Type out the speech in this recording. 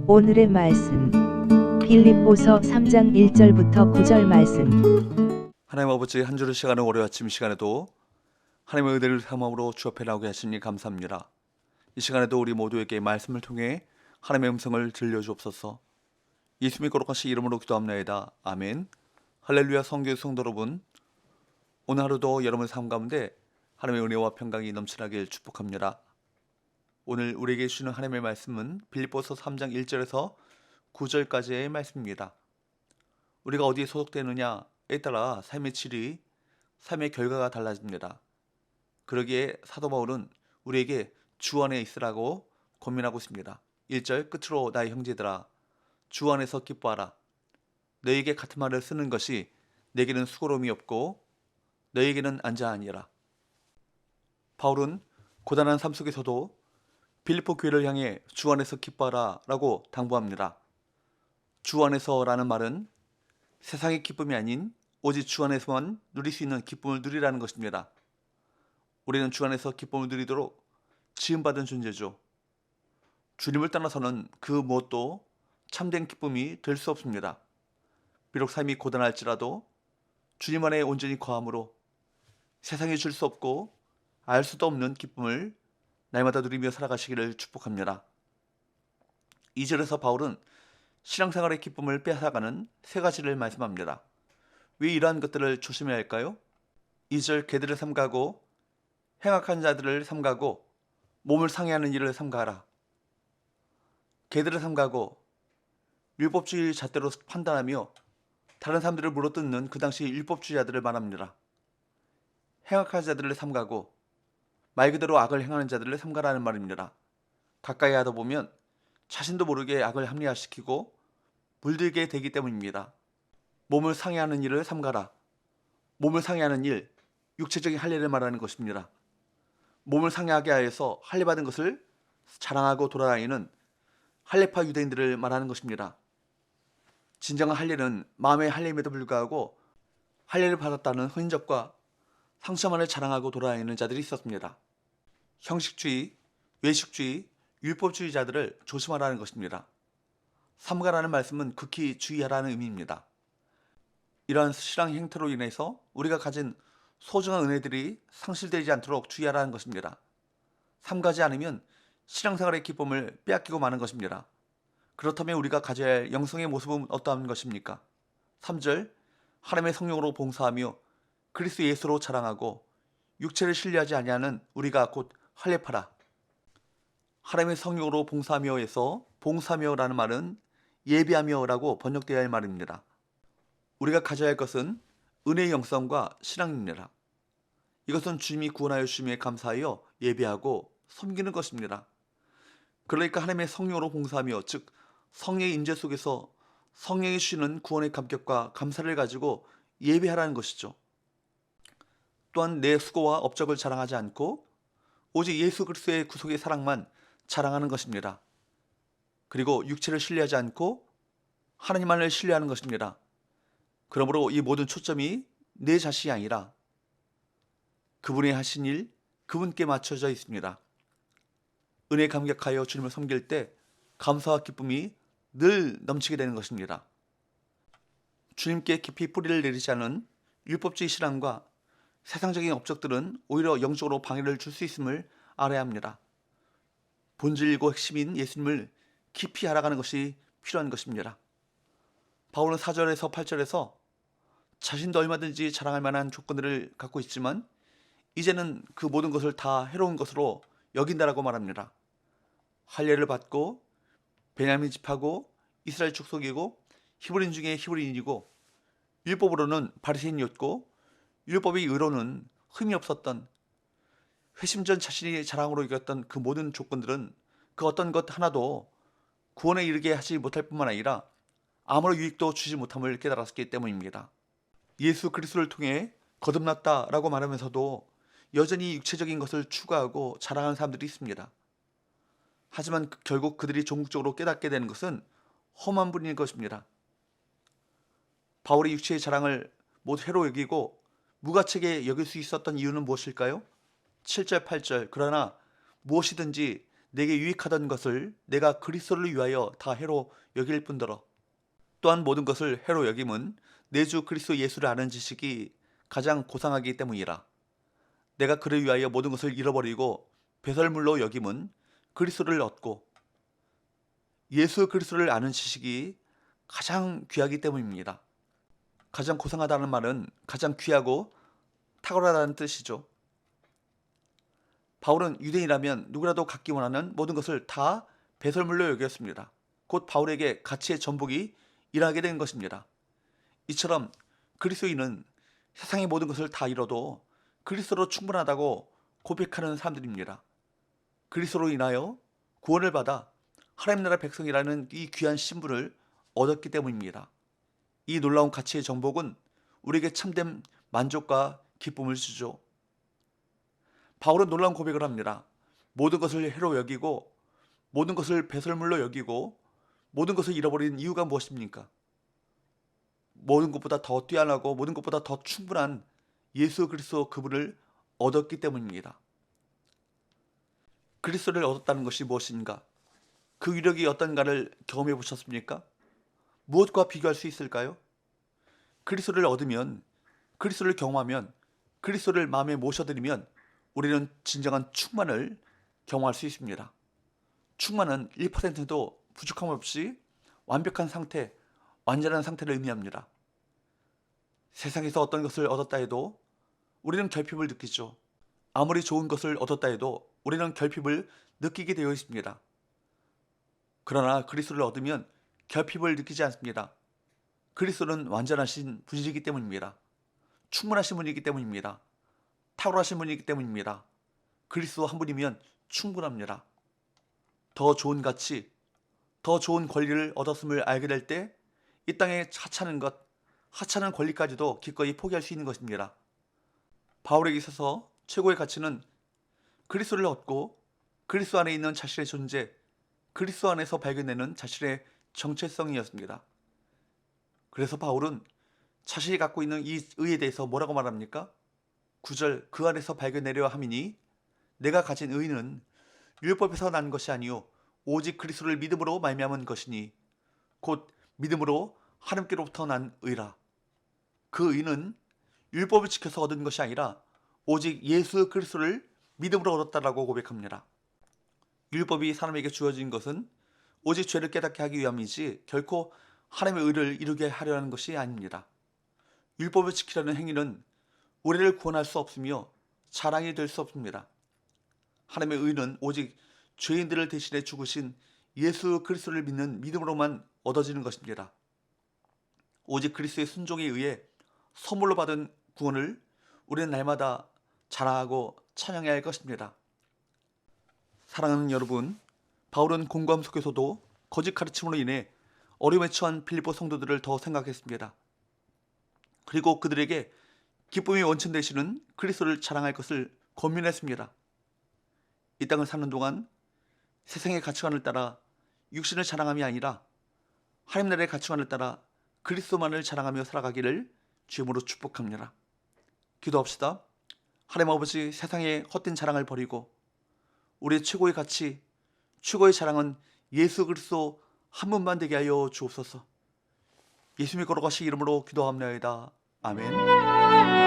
오늘의 말씀 빌립보서 3장 1절부터 9절 말씀. 하나님 아버지, 한 주를 시간을 월요일 아침 시간에도 하나님의 은혜를 삼음으로 주 앞에 나오게 하시니 감사합니다. 이 시간에도 우리 모두에게 말씀을 통해 하나님의 음성을 들려주옵소서. 예수님의 거룩하신 이름으로 기도합나이다. 아멘. 할렐루야. 성교의 성도 여러분, 오늘 하루도 여러분의 삶 가운데 하나님의 은혜와 평강이 넘쳐나길 축복합니다. 오늘 우리에게 주시는 하나님의 말씀은 빌립보서 3장 1절에서 9절까지의 말씀입니다. 우리가 어디에 소속되느냐에 따라 삶의 질이, 삶의 결과가 달라집니다. 그러기에 사도 바울은 우리에게 주 안에 있으라고 권면하고 있습니다. 1절 끝으로 나의 형제들아, 주 안에서 기뻐하라. 너에게 같은 말을 쓰는 것이 내게는 수고로움이 없고 너에게는 안전하니라. 바울은 고단한 삶 속에서도 빌립보 교회를 향해 주 안에서 기뻐하라 라고 당부합니다. 주 안에서라는 말은 세상의 기쁨이 아닌 오직 주 안에서만 누릴 수 있는 기쁨을 누리라는 것입니다. 우리는 주 안에서 기쁨을 누리도록 지음받은 존재죠. 주님을 떠나서는 그 무엇도 참된 기쁨이 될 수 없습니다. 비록 삶이 고단할지라도 주님 안에 온전히 거함으로 세상이 줄 수 없고 알 수도 없는 기쁨을 날마다 누리며 살아가시기를 축복합니다. 2절에서 바울은 신앙생활의 기쁨을 빼앗아가는 세 가지를 말씀합니다. 왜 이러한 것들을 조심해야 할까요? 2절 개들을 삼가고 행악한 자들을 삼가고 몸을 상해하는 일을 삼가하라. 개들을 삼가고 율법주의 잣대로 판단하며 다른 사람들을 물어뜯는 그 당시 율법주의자들을 말합니다. 행악한 자들을 삼가고 말 그대로 악을 행하는 자들을 삼가라는 말입니다. 가까이 하다 보면 자신도 모르게 악을 합리화시키고 물들게 되기 때문입니다. 몸을 상해하는 일을 삼가라. 몸을 상해하는 일, 육체적인 할례를 말하는 것입니다. 몸을 상해하게 하여서 할례받은 것을 자랑하고 돌아다니는 할례파 유대인들을 말하는 것입니다. 진정한 할례는 마음의 할례임에도 불구하고 할례를 받았다는 흔적과 상처만을 자랑하고 돌아다니는 자들이 있었습니다. 형식주의, 외식주의, 율법주의자들을 조심하라는 것입니다. 삼가라는 말씀은 극히 주의하라는 의미입니다. 이러한 신앙 행태로 인해서 우리가 가진 소중한 은혜들이 상실되지 않도록 주의하라는 것입니다. 삼가지 않으면 신앙생활의 기쁨을 빼앗기고 마는 것입니다. 그렇다면 우리가 가져야 할 영성의 모습은 어떠한 것입니까? 3절 하나님의 성령으로 봉사하며 그리스도 예수로 자랑하고 육체를 신뢰하지 아니하는 우리가 곧 할례파라. 하나님의 성령으로 봉사하며에서 봉사하며라는 말은 예배하며라고 번역되어야 할 말입니다. 우리가 가져야 할 것은 은혜의 영성과 신앙입니다. 이것은 주님이 구원하여 주심에 감사하여 예배하고 섬기는 것입니다. 그러니까 하나님의 성령으로 봉사하며, 즉 성령의 임재 속에서 성령이 주시는 구원의 감격과 감사를 가지고 예배하라는 것이죠. 또한 내 수고와 업적을 자랑하지 않고 오직 예수 그리스도의 구속의 사랑만 자랑하는 것입니다. 그리고 육체를 신뢰하지 않고 하나님만을 신뢰하는 것입니다. 그러므로 이 모든 초점이 내 자신이 아니라 그분의 하신 일, 그분께 맞춰져 있습니다. 은혜 감격하여 주님을 섬길 때 감사와 기쁨이 늘 넘치게 되는 것입니다. 주님께 깊이 뿌리를 내리지 않은 율법주의 신앙과 세상적인 업적들은 오히려 영적으로 방해를 줄 수 있음을 알아야 합니다. 본질이고 핵심인 예수님을 깊이 알아가는 것이 필요한 것입니다. 바울은 4절에서 8절에서 자신도 얼마든지 자랑할 만한 조건들을 갖고 있지만 이제는 그 모든 것을 다 해로운 것으로 여긴다라고 말합니다. 할례를 받고 베냐민 집하고 이스라엘 족속이고 히브리인 중에 히브리인이고 율법으로는 바리새인이었고 율법의 의로는 흠이 없었던, 회심전 자신이 자랑으로 여겼던 그 모든 조건들은 그 어떤 것 하나도 구원에 이르게 하지 못할 뿐만 아니라 아무런 유익도 주지 못함을 깨달았기 때문입니다. 예수 그리스도를 통해 거듭났다라고 말하면서도 여전히 육체적인 것을 추구하고 자랑하는 사람들이 있습니다. 하지만 결국 그들이 종국적으로 깨닫게 되는 것은 험한 분인 것입니다. 바울이 육체의 자랑을 모두 해로 여기고 무가책에 여길 수 있었던 이유는 무엇일까요? 7절 8절 그러나 무엇이든지 내게 유익하던 것을 내가 그리스도를 위하여 다 해로 여길 뿐더러 또한 모든 것을 해로 여김은 내 주 그리스도 예수를 아는 지식이 가장 고상하기 때문이라. 내가 그를 위하여 모든 것을 잃어버리고 배설물로 여김은 그리스도를 얻고 예수 그리스도를 아는 지식이 가장 귀하기 때문입니다. 가장 고상하다는 말은 가장 귀하고 탁월하다는 뜻이죠. 바울은 유대인이라면 누구라도 갖기 원하는 모든 것을 다 배설물로 여겼습니다. 곧 바울에게 가치의 전복이 일하게 된 것입니다. 이처럼 그리스도인은 세상의 모든 것을 다 잃어도 그리스도로 충분하다고 고백하는 사람들입니다. 그리스도로 인하여 구원을 받아 하나님 나라 백성이라는 이 귀한 신분을 얻었기 때문입니다. 이 놀라운 가치의 정복은 우리에게 참된 만족과 기쁨을 주죠. 바울은 놀라운 고백을 합니다. 모든 것을 해로 여기고 모든 것을 배설물로 여기고 모든 것을 잃어버린 이유가 무엇입니까? 모든 것보다 더 뛰어나고 모든 것보다 더 충분한 예수 그리스도 그분을 얻었기 때문입니다. 그리스도를 얻었다는 것이 무엇인가? 그 위력이 어떤가를 경험해 보셨습니까? 무엇과 비교할 수 있을까요? 그리스도를 얻으면, 그리스도를 경험하면, 그리스도를 마음에 모셔드리면 우리는 진정한 충만을 경험할 수 있습니다. 충만은 1%도 부족함 없이 완벽한 상태, 완전한 상태를 의미합니다. 세상에서 어떤 것을 얻었다 해도 우리는 결핍을 느끼죠. 아무리 좋은 것을 얻었다 해도 우리는 결핍을 느끼게 되어 있습니다. 그러나 그리스도를 얻으면 결핍을 느끼지 않습니다. 그리스도는 완전하신 분이기 때문입니다. 충분하신 분이기 때문입니다. 탁월하신 분이기 때문입니다. 그리스도 한 분이면 충분합니다. 더 좋은 가치, 더 좋은 권리를 얻었음을 알게 될 때 이 땅에 하찮은 것, 하찮은 권리까지도 기꺼이 포기할 수 있는 것입니다. 바울에게 있어서 최고의 가치는 그리스도를 얻고 그리스도 안에 있는 자신의 존재, 그리스도 안에서 발견되는 자신의 정체성이었습니다. 그래서 바울은 자신이 갖고 있는 이 의에 대해서 뭐라고 말합니까? 9절 그 안에서 발견되려 함이니 내가 가진 의는 율법에서 난 것이 아니요 오직 그리스도를 믿음으로 말미암은 것이니 곧 믿음으로 하나님께로부터 난 의라. 그 의는 율법을 지켜서 얻은 것이 아니라 오직 예수 그리스도를 믿음으로 얻었다라고 고백합니다. 율법이 사람에게 주어진 것은 오직 죄를 깨닫게 하기 위함이지 결코 하나님의 의를 이루게 하려는 것이 아닙니다. 율법을 지키려는 행위는 우리를 구원할 수 없으며 자랑이 될 수 없습니다. 하나님의 의는 오직 죄인들을 대신해 죽으신 예수 그리스도를 믿는 믿음으로만 얻어지는 것입니다. 오직 그리스도의 순종에 의해 선물로 받은 구원을 우리는 날마다 자랑하고 찬양해야 할 것입니다. 사랑하는 여러분, 바울은 공고함 속에서도 거짓 가르침으로 인해 어려움에 처한 빌립보 성도들을 더 생각했습니다. 그리고 그들에게 기쁨의 원천 되시는 그리스도를 자랑할 것을 권면했습니다. 이 땅을 사는 동안 세상의 가치관을 따라 육신을 자랑함이 아니라 하나님 나라의 가치관을 따라 그리스도만을 자랑하며 살아가기를 주님으로 축복합니다. 기도합시다. 하나님 아버지, 세상의 헛된 자랑을 버리고 우리의 최고의 가치, 최고의 자랑은 예수 그리스도 한 분만 되게 하여 주옵소서. 예수님의 걸어가신 이름으로 기도합나이다. 아멘.